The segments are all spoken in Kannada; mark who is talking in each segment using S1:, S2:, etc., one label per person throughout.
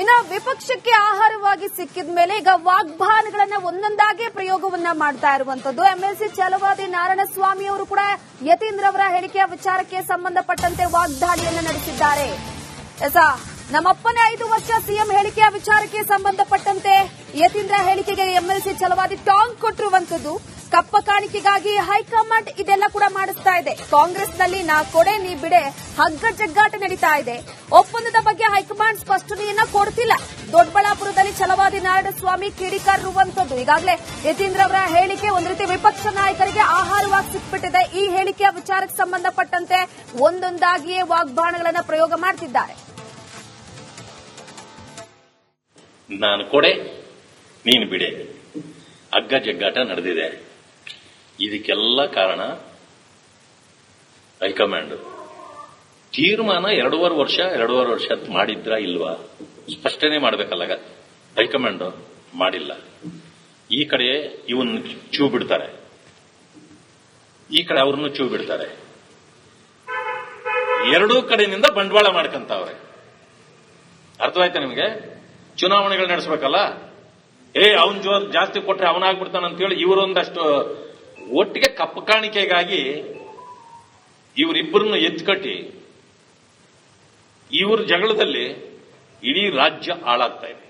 S1: ಇನ್ನು ವಿಪಕ್ಷಕ್ಕೆ ಆಹಾರವಾಗಿ ಸಿಕ್ಕಿದ ಮೇಲೆ ಈಗ ವಾಗ್ಬಾಣಗಳನ್ನ ಒಂದೊಂದಾಗಿ ಪ್ರಯೋಗವನ್ನ ಮಾಡ್ತಾ ಇರುವಂತದ್ದು. ಎಂಎಲ್ಸಿ ಛಲವಾದಿ ನಾರಾಯಣಸ್ವಾಮಿ ಅವರು ಕೂಡ ಯತೀಂದ್ರ ಅವರ ಹೇಳಿಕೆಯ ವಿಚಾರಕ್ಕೆ ಸಂಬಂಧಪಟ್ಟಂತೆ ವಾಗ್ದಾಳಿಯನ್ನ ನಡೆಸಿದ್ದಾರೆ. ನಮ್ಮಪ್ಪನೇ 5 ವರ್ಷ ಸಿಎಂ ಹೇಳಿಕೆಯ ವಿಚಾರಕ್ಕೆ ಸಂಬಂಧಪಟ್ಟಂತೆ ಯತೀಂದ್ರ ಹೇಳಿಕೆಗೆ ಎಂಎಲ್ಸಿ ಛಲವಾದಿ ಟಾಂಗ್ ಕೊಟ್ಟಿರುವಂತದ್ದು. ಕಪ್ಪ ಕಾಣಿಕೆಗಾಗಿ ಹೈಕಮಾಂಡ್ ಇದೆಲ್ಲ ಕೂಡ ಮಾಡಿಸ್ತಾ ಇದೆ. ಕಾಂಗ್ರೆಸ್ನಲ್ಲಿ ನಾ ಕೊಡೆ ನೀ ಬಿಡೆ ಹಗ್ಗ ಜಗ್ಗಾಟ ನಡೀತಾ ಇದೆ. ಒಪ್ಪಂದದ ಬಗ್ಗೆ ಹೈಕಮಾಂಡ್ ಸ್ಪಷ್ಟನೆಯನ್ನ ಕೊಡ್ತಿಲ್ಲ. ದೊಡ್ಡಬಳ್ಳಾಪುರದಲ್ಲಿ ಛಲವಾದಿ ನಾರಾಯಣಸ್ವಾಮಿ ಕಿಡಿಕಾರಿರುವಂತದ್ದು. ಈಗಾಗಲೇ ಯತೀಂದ್ರ ಅವರ ಹೇಳಿಕೆ ಒಂದು ರೀತಿ ವಿಪಕ್ಷ ನಾಯಕರಿಗೆ ಆಹಾರವಾಗಿ ಸಿಕ್ಬಿಟ್ಟಿದೆ. ಈ ಹೇಳಿಕೆಯ ವಿಚಾರಕ್ಕೆ ಸಂಬಂಧಪಟ್ಟಂತೆ ಒಂದೊಂದಾಗಿಯೇ ವಾಗ್ಬಾಣಗಳನ್ನ ಪ್ರಯೋಗ ಮಾಡ್ತಿದ್ದಾರೆ.
S2: ನಾನು ಕೊಡೆ ನೀನು ಬಿಡೆ ಹಗ್ಗ ಜಗ್ಗಾಟ ನಡೆದಿದೆ. ಇದಕ್ಕೆಲ್ಲ ಕಾರಣ ಹೈಕಮಾಂಡ್ ತೀರ್ಮಾನ 2.5 ವರ್ಷ ಮಾಡಿದ್ರ ಇಲ್ವಾ ಸ್ಪಷ್ಟನೆ ಮಾಡಬೇಕಲ್ಲ. ಹೈಕಮಾಂಡ್ ಮಾಡಿಲ್ಲ. ಈ ಕಡೆ ಇವನ್ ಚೂ ಬಿಡ್ತಾರೆ, ಈ ಕಡೆ ಅವ್ರನ್ನು ಚೂ ಬಿಡ್ತಾರೆ. ಎರಡೂ ಕಡೆಯಿಂದ ಬಂಡವಾಳ ಮಾಡ್ಕಂತವ್ರೆ. ಅರ್ಥವಾಯ್ತಾ ನಿಮಗೆ? ಚುನಾವಣೆಗಳು ನಡೆಸಬೇಕಲ್ಲ. ಅವನ್ ಜಾಸ್ತಿ ಕೊಟ್ರೆ ಅವನಾಗ್ಬಿಡ್ತಾನಂತೇಳಿ ಇವರೊಂದಷ್ಟು ಒಟ್ಟಿಗೆ ಕಪ್ಪ ಕಾಣಿಕೆಗಾಗಿ ಇವರಿಬ್ಬರನ್ನು ಎತ್ಕಟ್ಟಿ ಇವ್ರ ಜಗಳದಲ್ಲಿ ಇಡೀ ರಾಜ್ಯ ಹಾಳಾಗ್ತಾ ಇದೆ.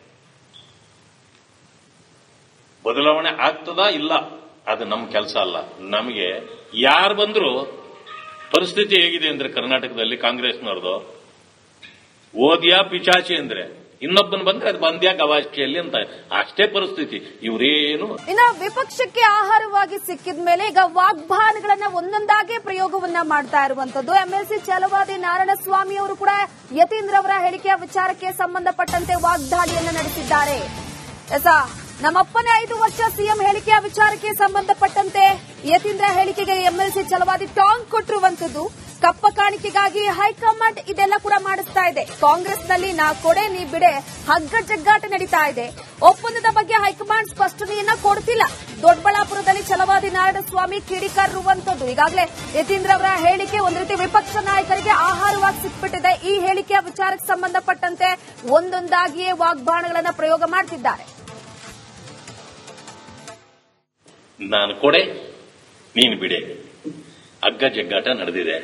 S2: ಬದಲಾವಣೆ ಆಗ್ತದಾ ಇಲ್ಲ ಅದು ನಮ್ಮ ಕೆಲಸ ಅಲ್ಲ. ನಮಗೆ ಯಾರು ಬಂದ್ರು ಪರಿಸ್ಥಿತಿ ಹೇಗಿದೆ ಅಂದ್ರೆ ಕರ್ನಾಟಕದಲ್ಲಿ ಕಾಂಗ್ರೆಸ್ನವ್ರದು ಓದಿಯಾ ಪಿಚಾಚಿ ಅಂದ್ರೆ ಇನ್ನೊಬ್ಬನ ಬಂದ್ರೆ ಅದು ಬಂದ್ಯಾ ಗವಾಕ್ಷಿಯಲ್ಲಿ ಅಂತ ಅಷ್ಟೇ ಪರಿಸ್ಥಿತಿ. ಇವರೇನು
S1: ಇನ್ನು ವಿಪಕ್ಷಕ್ಕೆ ಆಹಾರವಾಗಿ ಸಿಕ್ಕಿದ ಮೇಲೆ ಈಗ ವಾಗ್ಬಾಣಗಳನ್ನ ಒಂದೊಂದಾಗಿ ಪ್ರಯೋಗವನ್ನ ಮಾಡ್ತಾ ಇರುವಂತದ್ದು. ಎಂಎಲ್ಸಿ ಛಲವಾದಿ ನಾರಾಯಣಸ್ವಾಮಿ ಅವರು ಕೂಡ ಯತೀಂದ್ರ ಅವರ ಹೇಳಿಕೆಯ ವಿಚಾರಕ್ಕೆ ಸಂಬಂಧಪಟ್ಟಂತೆ ವಾಗ್ದಾಳಿಯನ್ನ ನಡೆಸಿದ್ದಾರೆ. ನಮ್ಮಪ್ಪನೇ 5 ವರ್ಷ ಸಿಎಂ ಹೇಳಿಕೆಯ ವಿಚಾರಕ್ಕೆ ಸಂಬಂಧಪಟ್ಟಂತೆ ಯತೀಂದ್ರ ಹೇಳಿಕೆಗೆ ಎಂಎಲ್ಸಿ ಛಲವಾದಿ ಟಾಂಗ್ ಕೊಟ್ಟಿರುವಂತದ್ದು. ಕಪ್ಪ ಕಾಣಿಕೆಗಾಗಿ ಹೈಕಮಾಂಡ್ ಇದೆಲ್ಲ ಕೂಡ ಮಾಡಿಸ್ತಾ ಇದೆ. ಕಾಂಗ್ರೆಸ್ನಲ್ಲಿ ನಾ ಕೊಡೆ ನೀ ಬಿಡೆ ಹಗ್ಗ ಜಗ್ಗಾಟ ನಡೀತಾ ಇದೆ. ಒಪ್ಪಂದದ ಬಗ್ಗೆ ಹೈಕಮಾಂಡ್ ಸ್ಪಷ್ಟನೆಯನ್ನ ಕೊಡ್ತಿಲ್ಲ. ದೊಡ್ಡಬಳ್ಳಾಪುರದಲ್ಲಿ ಛಲವಾದಿ ನಾರಾಯಣಸ್ವಾಮಿ ಕಿಡಿಕಾರಿರುವಂತದ್ದು. ಈಗಾಗಲೇ ಯತೀಂದ್ರ ಅವರ ಹೇಳಿಕೆ ಒಂದು ರೀತಿ ವಿಪಕ್ಷ ನಾಯಕರಿಗೆ ಆಹಾರವಾಗಿ ಸಿಕ್ಬಿಟ್ಟಿದೆ. ಈ ಹೇಳಿಕೆಯ ವಿಚಾರಕ್ಕೆ ಸಂಬಂಧಪಟ್ಟಂತೆ ಒಂದೊಂದಾಗಿಯೇ ವಾಗ್ಬಾಣಗಳನ್ನ ಪ್ರಯೋಗ ಮಾಡ್ತಿದ್ದಾರೆ.
S2: ನಾನು ಕೊಡೆ ನೀನು ಬಿಡೆ ಹಗ್ಗ ಜಗ್ಗಾಟ ನಡೆದಿದೆ.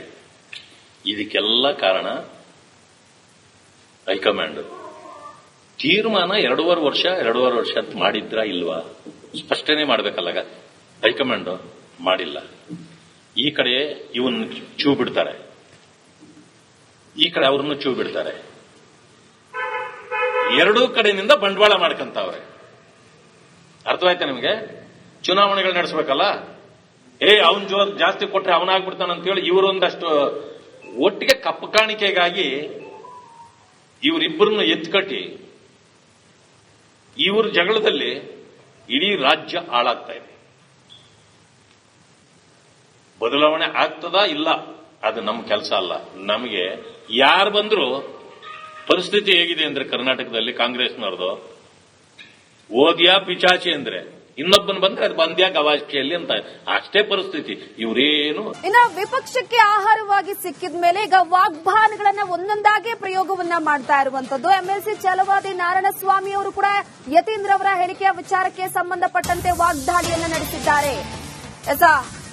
S2: ಇದಕ್ಕೆಲ್ಲ ಕಾರಣ ಹೈಕಮಾಂಡ್ ತೀರ್ಮಾನ 2.5 ವರ್ಷ ಮಾಡಿದ್ರ ಇಲ್ವಾ ಸ್ಪಷ್ಟನೆ ಮಾಡಬೇಕಲ್ಲ. ಹೈಕಮಾಂಡ್ ಮಾಡಿಲ್ಲ. ಈ ಕಡೆ ಇವನ್ ಚೂ ಬಿಡ್ತಾರೆ, ಈ ಕಡೆ ಅವ್ರನ್ನು ಚೂ ಬಿಡ್ತಾರೆ. ಎರಡೂ ಕಡೆಯಿಂದ ಬಂಡವಾಳ ಮಾಡ್ಕಂತವ್ರೆ. ಅರ್ಥವಾಯ್ತಾ ನಿಮಗೆ? ಚುನಾವಣೆಗಳು ನಡೆಸಬೇಕಲ್ಲ. ಅವನ್ ಜಾಸ್ತಿ ಕೊಟ್ರೆ ಅವನಾಗ್ಬಿಡ್ತಾನಂತೇಳಿ ಇವರೊಂದಷ್ಟು ಒಟ್ಟಿಗೆ ಕಪ್ಪ ಕಾಣಿಕೆಗಾಗಿ ಇವರಿಬ್ಬರನ್ನು ಎತ್ಕಟ್ಟಿ ಇವ್ರ ಜಗಳದಲ್ಲಿ ಇಡೀ ರಾಜ್ಯ ಹಾಳಾಗ್ತಾ ಇದೆ. ಬದಲಾವಣೆ ಆಗ್ತದಾ ಇಲ್ಲ ಅದು ನಮ್ಮ ಕೆಲಸ ಅಲ್ಲ. ನಮಗೆ ಯಾರು ಬಂದ್ರು ಪರಿಸ್ಥಿತಿ ಹೇಗಿದೆ ಅಂದ್ರೆ ಕರ್ನಾಟಕದಲ್ಲಿ ಕಾಂಗ್ರೆಸ್ನವ್ರದು ಓದಿಯಾ ಪಿಚಾಚಿ ಅಂದ್ರೆ ಇನ್ನೊಬ್ಬನ ಬಂದ್ರೆ ಅದು ಬಂದ್ಯಾ ಗವಾಕ್ಷಿಯಲ್ಲಿ ಅಂತ ಅಷ್ಟೇ ಪರಿಸ್ಥಿತಿ. ಇವರೇನು
S1: ಇನ್ನು ವಿಪಕ್ಷಕ್ಕೆ ಆಹಾರವಾಗಿ ಸಿಕ್ಕಿದ ಮೇಲೆ ಈಗ ವಾಗ್ಬಾಣಗಳನ್ನ ಒಂದೊಂದಾಗಿ ಪ್ರಯೋಗವನ್ನ ಮಾಡ್ತಾ ಇರುವಂತದ್ದು. ಎಂಎಲ್ಸಿ ಛಲವಾದಿ ನಾರಾಯಣಸ್ವಾಮಿ ಅವರು ಕೂಡ ಯತೀಂದ್ರ ಅವರ ಹೇಳಿಕೆಯ ವಿಚಾರಕ್ಕೆ ಸಂಬಂಧಪಟ್ಟಂತೆ ವಾಗ್ದಾಳಿಯನ್ನ ನಡೆಸಿದ್ದಾರೆ.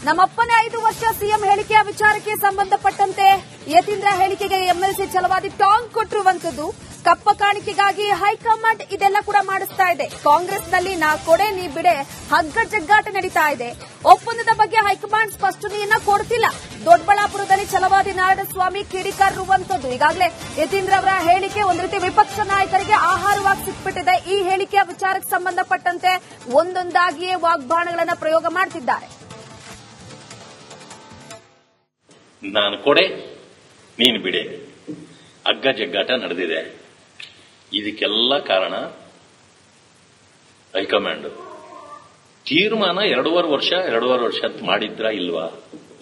S1: ನಮ್ಮಪ್ಪನೇ 5 ವರ್ಷ ಸಿಎಂ ಹೇಳಿಕೆಯ ವಿಚಾರಕ್ಕೆ ಸಂಬಂಧಪಟ್ಟಂತೆ ಯತೀಂದ್ರ ಹೇಳಿಕೆಗೆ ಎಂಎಲ್ಸಿ ಛಲವಾದಿ ಟಾಂಗ್ ಕೊಟ್ಟಿರುವಂತದ್ದು. ಕಪ್ಪ ಕಾಣಿಕೆಗಾಗಿ ಹೈಕಮಾಂಡ್ ಇದೆಲ್ಲ ಕೂಡ ಮಾಡಿಸ್ತಾ ಇದೆ. ಕಾಂಗ್ರೆಸ್ನಲ್ಲಿ ನಾ ಕೊಡೆ ನೀ ಬಿಡೆ ಹಗ್ಗ ಜಗ್ಗಾಟ ನಡೀತಾ ಇದೆ. ಒಪ್ಪಂದದ ಬಗ್ಗೆ ಹೈಕಮಾಂಡ್ ಸ್ಪಷ್ಟನೆಯನ್ನ ಕೊಡ್ತಿಲ್ಲ. ದೊಡ್ಡಬಳ್ಳಾಪುರದಲ್ಲಿ ಛಲವಾದಿ ನಾರಾಯಣಸ್ವಾಮಿ ಕಿಡಿಕಾರಿರುವಂತದ್ದು. ಈಗಾಗಲೇ ಯತೀಂದ್ರ ಅವರ ಹೇಳಿಕೆ ಒಂದು ರೀತಿ ವಿಪಕ್ಷ ನಾಯಕರಿಗೆ ಆಹಾರವಾಗಿ ಸಿಕ್ಬಿಟ್ಟಿದೆ. ಈ ಹೇಳಿಕೆಯ ವಿಚಾರಕ್ಕೆ ಸಂಬಂಧಪಟ್ಟಂತೆ ಒಂದೊಂದಾಗಿಯೇ ವಾಗ್ಬಾಣಗಳನ್ನ ಪ್ರಯೋಗ ಮಾಡ್ತಿದ್ದಾರೆ.
S2: ನಾನು ಕೊಡೆ ನೀನು ಬಿಡೆ ಹಗ್ಗ ಜಗ್ಗಾಟ ನಡೆದಿದೆ. ಇದಕ್ಕೆಲ್ಲ ಕಾರಣ ಹೈಕಮಾಂಡ್ ತೀರ್ಮಾನ 2.5 ವರ್ಷ ಮಾಡಿದ್ರ ಇಲ್ವಾ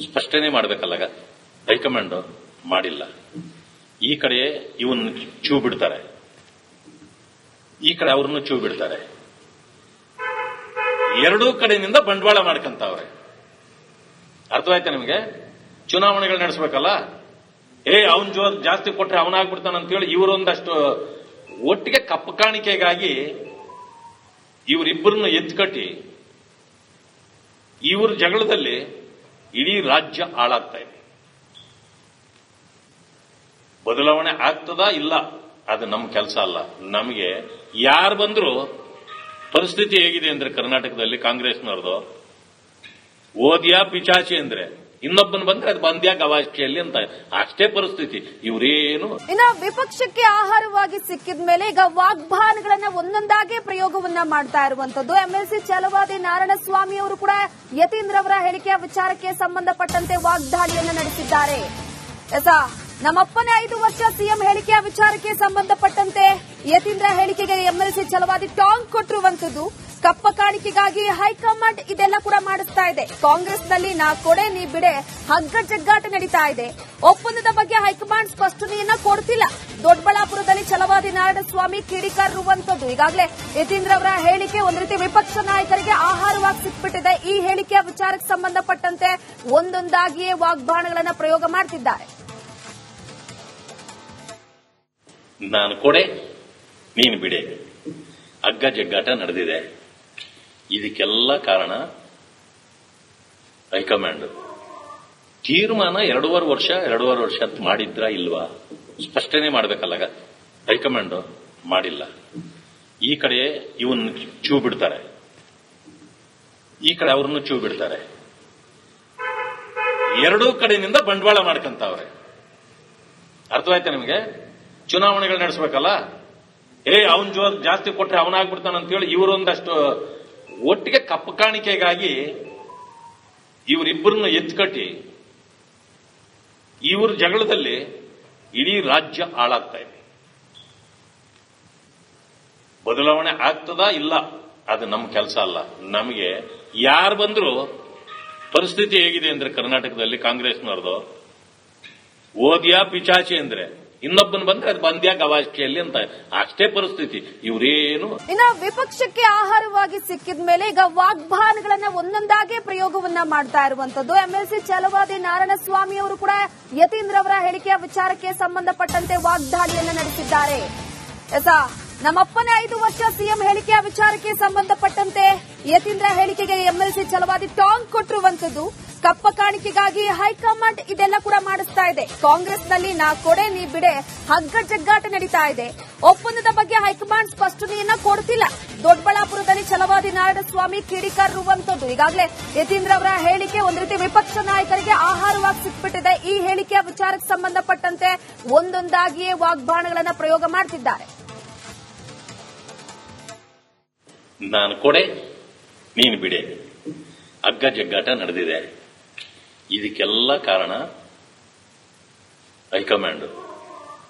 S2: ಸ್ಪಷ್ಟನೆ ಮಾಡಬೇಕಲ್ಲ. ಹೈಕಮಾಂಡ್ ಮಾಡಿಲ್ಲ. ಈ ಕಡೆ ಇವನ್ ಚೂ ಬಿಡ್ತಾರೆ, ಈ ಕಡೆ ಅವ್ರನ್ನು ಚೂ ಬಿಡ್ತಾರೆ. ಎರಡೂ ಕಡೆಯಿಂದ ಬಂಡವಾಳ ಮಾಡ್ಕಂತವ್ರೆ. ಅರ್ಥವಾಯ್ತಾ ನಿಮಗೆ? ಚುನಾವಣೆಗಳು ನಡೆಸಬೇಕಲ್ಲ. ಅವನ್ ಜಾಸ್ತಿ ಕೊಟ್ರೆ ಅವನಾಗ್ಬಿಡ್ತಾನಂತೇಳಿ ಇವರೊಂದಷ್ಟು ಒಟ್ಟಿಗೆ ಕಪ್ಪು ಕಾಣಿಕೆಗಾಗಿ ಇವರಿಬ್ಬರನ್ನು ಎತ್ಕಟ್ಟಿ ಇವರ ಜಗಳದಲ್ಲಿ ಇಡೀ ರಾಜ್ಯ ಹಾಳಾಗ್ತಾ ಇದೆ. ಬದಲಾವಣೆ ಆಗ್ತದಾ ಇಲ್ಲ ಅದು ನಮ್ಮ ಕೆಲಸ ಅಲ್ಲ. ನಮಗೆ ಯಾರು ಬಂದ್ರು ಪರಿಸ್ಥಿತಿ ಹೇಗಿದೆ ಅಂದ್ರೆ ಕರ್ನಾಟಕದಲ್ಲಿ ಕಾಂಗ್ರೆಸ್ನವ್ರದು ಓದಿಯಾ ಪಿಚಾಚಿ ಅಂದ್ರೆ ಇನ್ನೊಬ್ಬನ ಬಂದ್ರೆ ಅದು ಬಂದ್ಯಾ ಗವಾಕ್ಷಿಯಲ್ಲಿ ಅಂತ ಅಷ್ಟೇ ಪರಿಸ್ಥಿತಿ. ಇವರೇನು
S1: ಇನ್ನು ವಿಪಕ್ಷಕ್ಕೆ ಆಹಾರವಾಗಿ ಸಿಕ್ಕಿದ ಮೇಲೆ ಈಗ ವಾಗ್ಬಾನ್ಗಳನ್ನ ಒಂದೊಂದಾಗಿ ಪ್ರಯೋಗವನ್ನ ಮಾಡ್ತಾ ಇರುವಂತದ್ದು. ಎಂಎಲ್ಸಿ ಛಲವಾದಿ ನಾರಾಯಣಸ್ವಾಮಿ ಅವರು ಕೂಡ ಯತೀಂದ್ರ ಅವರ ಹೇಳಿಕೆಯ ವಿಚಾರಕ್ಕೆ ಸಂಬಂಧಪಟ್ಟಂತೆ ವಾಗ್ದಾಳಿಯನ್ನ ನಡೆಸಿದ್ದಾರೆ. ನಮ್ಮಪ್ಪನ 5 ವರ್ಷ ಸಿಎಂ ಹೇಳಿಕೆಯ ವಿಚಾರಕ್ಕೆ ಸಂಬಂಧಪಟ್ಟಂತೆ ಯತೀಂದ್ರ ಹೇಳಿಕೆಗೆ ಎಂಎಲ್ಸಿ ಛಲವಾದಿ ಟಾಂಗ್ ಕೊಟ್ಟಿರುವಂತದ್ದು. ಕಪ್ಪ ಕಾಣಿಕೆಗಾಗಿ ಹೈಕಮಾಂಡ್ ಇದೆಲ್ಲ ಕೂಡ ಮಾಡಿಸ್ತಾ ಇದೆ. ಕಾಂಗ್ರೆಸ್ನಲ್ಲಿ ನಾ ಕೊಡೆ ನೀ ಬಿಡೆ ಹಗ್ಗ ಜಗ್ಗಾಟ ನಡೀತಾ ಇದೆ. ಒಪ್ಪಂದದ ಬಗ್ಗೆ ಹೈಕಮಾಂಡ್ ಸ್ಪಷ್ಟನೆಯನ್ನ ಕೊಡ್ತಿಲ್ಲ. ದೊಡ್ಡಬಳ್ಳಾಪುರದಲ್ಲಿ ಛಲವಾದಿ ನಾರಾಯಣಸ್ವಾಮಿ ಕಿಡಿಕಾರಿರುವಂತದ್ದು. ಈಗಾಗಲೇ ಯತೀಂದ್ರ ಅವರ ಹೇಳಿಕೆ ಒಂದು ರೀತಿ ವಿಪಕ್ಷ ನಾಯಕರಿಗೆ ಆಹಾರವಾಗಿ ಸಿಕ್ಬಿಟ್ಟಿದೆ. ಈ ಹೇಳಿಕೆಯ ವಿಚಾರಕ್ಕೆ ಸಂಬಂಧಪಟ್ಟಂತೆ ಒಂದೊಂದಾಗಿಯೇ ವಾಗ್ಬಾಣಗಳನ್ನ ಪ್ರಯೋಗ ಮಾಡ್ತಿದ್ದಾರೆ.
S2: ನಾನು ಕೊಡೆ ನೀನು ಬಿಡೆ ಹಗ್ಗ ಜಗ್ಗಾಟ ನಡೆದಿದೆ. ಇದಕ್ಕೆಲ್ಲ ಕಾರಣ ಹೈಕಮಾಂಡ್ ತೀರ್ಮಾನ 2.5 ವರ್ಷ ಅಂತ ಮಾಡಿದ್ರಾ ಇಲ್ವಾ ಸ್ಪಷ್ಟನೆ ಮಾಡಬೇಕಲ್ಲ. ಹೈಕಮಾಂಡ್ ಮಾಡಿಲ್ಲ. ಈ ಕಡೆ ಇವನ್ ಚೂ ಬಿಡ್ತಾರೆ, ಈ ಕಡೆ ಅವ್ರನ್ನು ಚೂ ಬಿಡ್ತಾರೆ. ಎರಡೂ ಕಡೆಯಿಂದ ಬಂಡವಾಳ ಮಾಡ್ಕಂತವ್ರೆ. ಅರ್ಥವಾಯ್ತಾ ನಿಮಗೆ? ಚುನಾವಣೆಗಳು ನಡೆಸಬೇಕಲ್ಲ, ಅವನ್ ಜಾಸ್ತಿ ಕೊಟ್ರೆ ಅವನಾಗ್ಬಿಡ್ತಾನಂತೇಳಿ ಇವರೊಂದಷ್ಟು ಒಟ್ಟಿಗೆ ಕಪ್ಪು ಕಾಣಿಕೆಗಾಗಿ ಇವರಿಬ್ಬರನ್ನು ಎತ್ಕಟ್ಟಿ ಇವರ ಜಗಳದಲ್ಲಿ ಇಡೀ ರಾಜ್ಯ ಹಾಳಾಗ್ತಾ ಇದೆ. ಬದಲಾವಣೆ ಆಗ್ತದಾ ಇಲ್ಲ ಅದು ನಮ್ಮ ಕೆಲಸ ಅಲ್ಲ. ನಮಗೆ ಯಾರು ಬಂದ್ರು ಪರಿಸ್ಥಿತಿ ಹೇಗಿದೆ ಅಂದ್ರೆ ಕರ್ನಾಟಕದಲ್ಲಿ ಕಾಂಗ್ರೆಸ್ನವ್ರದು ಓದಿಯಾ ಪಿಚಾಚಿ ಅಂದ್ರೆ ಇನ್ನೊಬ್ಬನ ಬಂದ್ರೆ ಅದು ಬಂದ್ಯಾ ಗವಾಕ್ಷಿಯಲ್ಲಿ ಅಂತ ಅಷ್ಟೇ ಪರಿಸ್ಥಿತಿ. ಇವರೇನು
S1: ಇನ್ನು ವಿಪಕ್ಷಕ್ಕೆ ಆಹಾರವಾಗಿ ಸಿಕ್ಕಿದ ಮೇಲೆ ಈಗ ವಾಗ್ಬಾನ್ಗಳನ್ನ ಒಂದೊಂದಾಗಿ ಪ್ರಯೋಗವನ್ನ ಮಾಡ್ತಾ ಇರುವಂತದ್ದು. ಎಂಎಲ್ಸಿ ಛಲವಾದಿ ನಾರಾಯಣಸ್ವಾಮಿ ಅವರು ಕೂಡ ಯತೀಂದ್ರ ಅವರ ಹೇಳಿಕೆಯ ವಿಚಾರಕ್ಕೆ ಸಂಬಂಧಪಟ್ಟಂತೆ ವಾಗ್ದಾಳಿಯನ್ನ ನಡೆಸಿದ್ದಾರೆ. ನಮ್ಮಪ್ಪನ 5 ವರ್ಷ ಸಿಎಂ ಹೇಳಿಕೆಯ ವಿಚಾರಕ್ಕೆ ಸಂಬಂಧಪಟ್ಟಂತೆ ಯತೀಂದ್ರ ಹೇಳಿಕೆಗೆ ಎಂಎಲ್ಸಿ ಛಲವಾದಿ ಟಾಂಗ್ ಕೊಟ್ಟಿರುವಂತದ್ದು. ಕಪ್ಪ ಕಾಣಿಕೆಗಾಗಿ ಹೈಕಮಾಂಡ್ ಇದೆಲ್ಲ ಕೂಡ ಮಾಡಿಸ್ತಾ ಇದೆ. ಕಾಂಗ್ರೆಸ್ನಲ್ಲಿ ನಾ ಕೊಡೆ ನೀ ಬಿಡೆ ಹಗ್ಗ ಜಗ್ಗಾಟ ನಡೀತಾ ಇದೆ. ಒಪ್ಪಂದದ ಬಗ್ಗೆ ಹೈಕಮಾಂಡ್ ಸ್ಪಷ್ಟನೆಯನ್ನ ಕೊಡ್ತಿಲ್ಲ. ದೊಡ್ಡಬಳ್ಳಾಪುರದಲ್ಲಿ ಛಲವಾದಿ ನಾರಾಯಣಸ್ವಾಮಿ ಕಿಡಿಕಾರಿರುವಂತದ್ದು. ಈಗಾಗಲೇ ಯತೀಂದ್ರ ಅವರ ಹೇಳಿಕೆ ಒಂದು ರೀತಿ ವಿಪಕ್ಷ ನಾಯಕರಿಗೆ ಆಹಾರವಾಗಿ ಸಿಕ್ಬಿಟ್ಟಿದೆ. ಈ ಹೇಳಿಕೆಯ ವಿಚಾರಕ್ಕೆ ಸಂಬಂಧಪಟ್ಟಂತೆ ಒಂದೊಂದಾಗಿಯೇ ವಾಗ್ಬಾಣಗಳನ್ನ ಪ್ರಯೋಗ ಮಾಡ್ತಿದ್ದಾರೆ.
S2: ನಾನು ಕೊಡೆ ನೀನು ಬಿಡೆ ಹಗ್ಗ ಜಗ್ಗಾಟ ನಡೆದಿದೆ. ಇದಕ್ಕೆಲ್ಲ ಕಾರಣ ಹೈಕಮಾಂಡ್